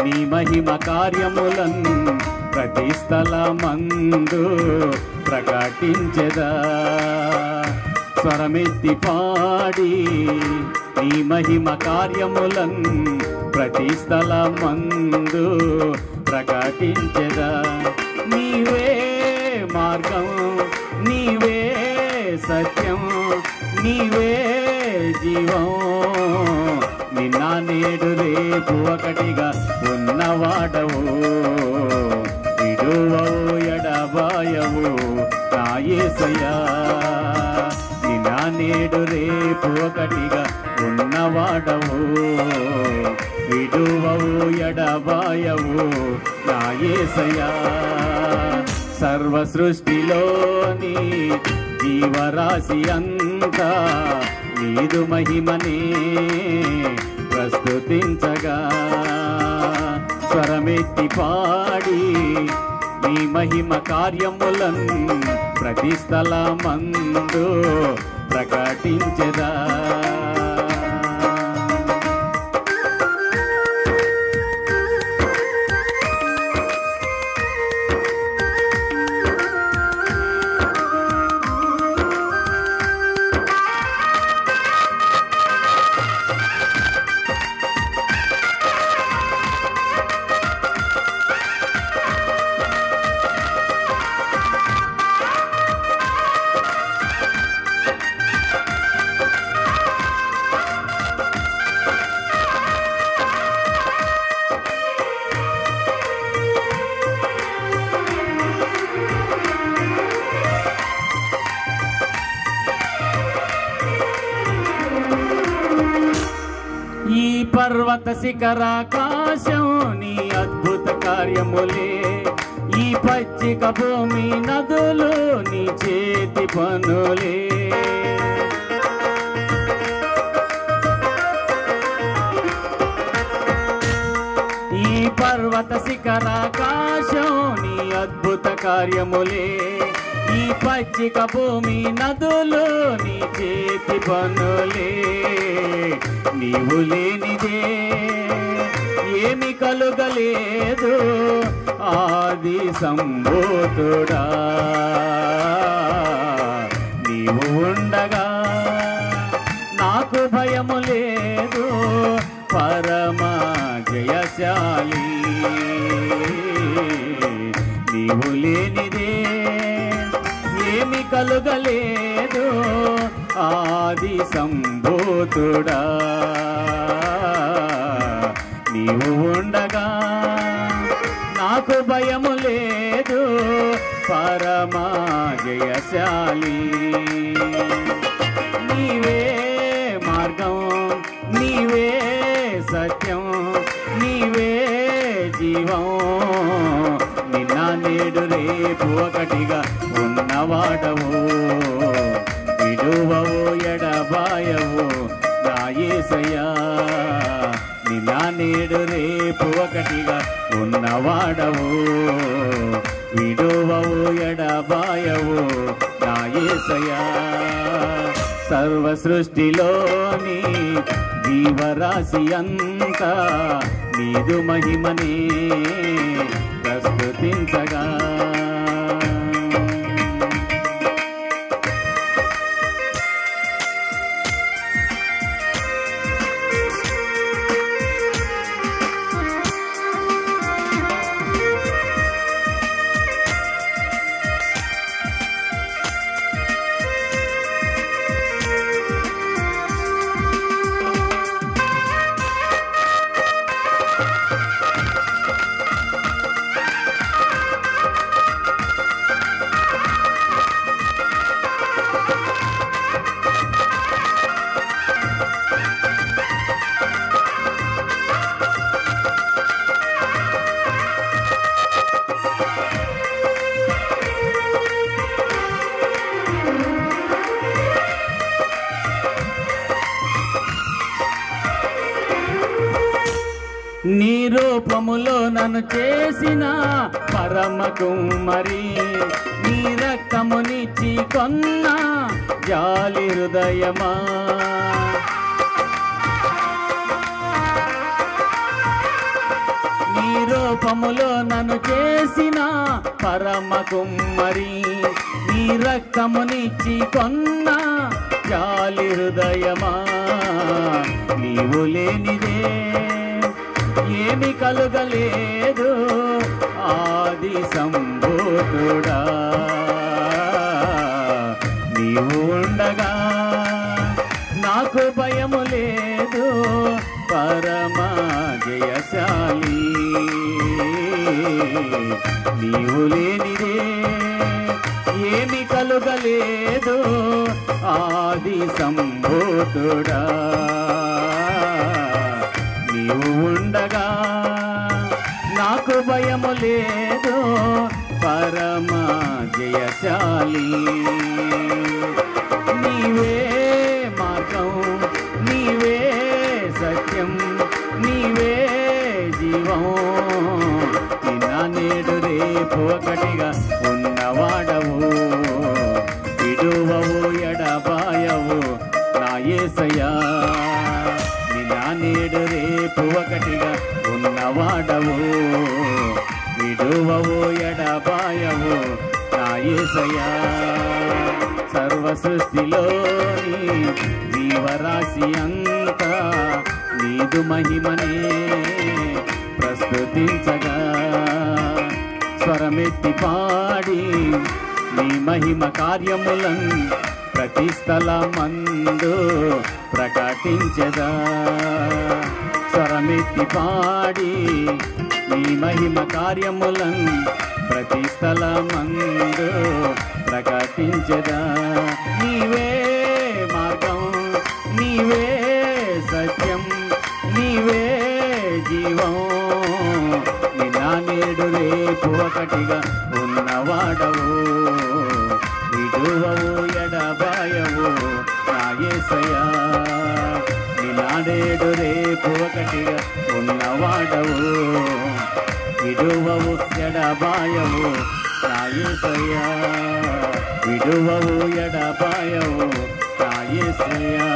నీ మహిమ కార్యములను ప్రతి స్థలమందు ప్రకటించెదా. స్వరమెత్తి పాడి నీ మహిమ కార్యములను ప్రతి స్థలమందు ప్రకటించెదా. నీవే మార్గం, నీవే సత్యం, నీవే జీవం, నిన్న నేడు రేపు ఒకటిగా ఉన్నవాడవు. విడువవు ఎడబాయవు నా యేసయ్యా. నిన్న నేడు రేపు ఒకటిగా ఉన్నవాడవు. విడువవు ఎడబాయవు నా యేసయ్యా. సర్వ సృష్టిలోని జీవరాశి అంతా నీదు మహిమనే ప్రస్తుతించగా. స్వరమెత్తి పాడి నీ మహిమ కార్యములను ప్రతి స్థలమందు ప్రకటించెదా. పర్వత శిఖరాకాశం నీ అద్భుత కార్యములే. ఈ పచ్చిక భూమి నదులు నీ చేతి పనులే. ఈ పర్వత శిఖరాకాశం నీ అద్భుత కార్యములే. ఈ పచ్చిక భూమి నదులు నీ చేతి పనులే. నీవు లేనిదే ఏమి కలుగలేదు ఆది సంభూతుడా. నీవు ఉండగా నాకు భయము లేదు పరమ జయశాలి. నీవు లేనిదే ఏమి కలుగలేదు ఆది సంభూతుడా. నీవు ఉండగా నాకు భయము లేదు పరమ జయశాలి. నీవే మార్గం, నీవే సత్యం, నీవే జీవం, నిన్న నేడు రేపు ఒకటిగా ఉన్నవాడవు. విడువవు ఎడబాయవు నా యేసయ్యా. నిన్న నేడు రేపు ఒకటిగా ఉన్నవాడవు. విడువవు ఎడబాయవు నా యేసయ్యా. సర్వ సృష్టిలోని జీవరాశి అంతా నీదు మహిమనే ప్రస్తుతించగా. నీ రూపములో నన్ను చేసిన పరమ కుమ్మరి. నీ రక్తమునిచ్చి కొన్న జాలి హృదయమా. నీ రూపములో నన్ను చేసిన పరమ కుమ్మరి, నీ రక్తమునిచ్చి కొన్న జాలి హృదయమా, నీవు లేనిదే ఏమి కలుగలేదు ఆది సంభూతుడా, నీవు ఉండగా నాకు భయము లేదు పరమ జయశాలి, నీవు లేనిదే ఏమి కలుగలేదు ఆది సంభూతుడా, నీవు ఉండగా నాకు భయము లేదు పరమ జయశాలి. నీవే మార్గం, నీవే సత్యం, నీవే జీవం, నిన్న నేడు రేపు ఒకటిగా ఉన్నవాడవు, విడువవు ఎడబాయవు నా యేసయ్యా, నిన్న నేడు రేపు ఒకటిగా ఉన్నవాడవు, విడువవు ఎడబాయవు నా యేసయ్యా. సర్వ సృష్టిలోని జీవరాశి అంతా నీదు మహిమనే ప్రస్తుతించగా, స్వరమెత్తి పాడి నీ మహిమ కార్యములను ప్రతి స్థలమందు ప్రకటించదా, స్వరమెత్తి పాడి నీ మహిమ కార్యములను ప్రతి స్థలమందు ప్రకటించదా. నీవే మార్గం, నీవే సత్యం, నీవే జీవం, నిన్న నేడు రేపు ఒకటిగా ఉన్నవాడవు, విడువవు ఎడబాయవు నా యేసయ్యా, నిన్న నేడు రేపు ఒకటిగా ఉన్నవాడవు, విడువవు ఎడబాయవు నా యేసయ్యా, విడువవు ఎడబాయవు నా యేసయ్యా.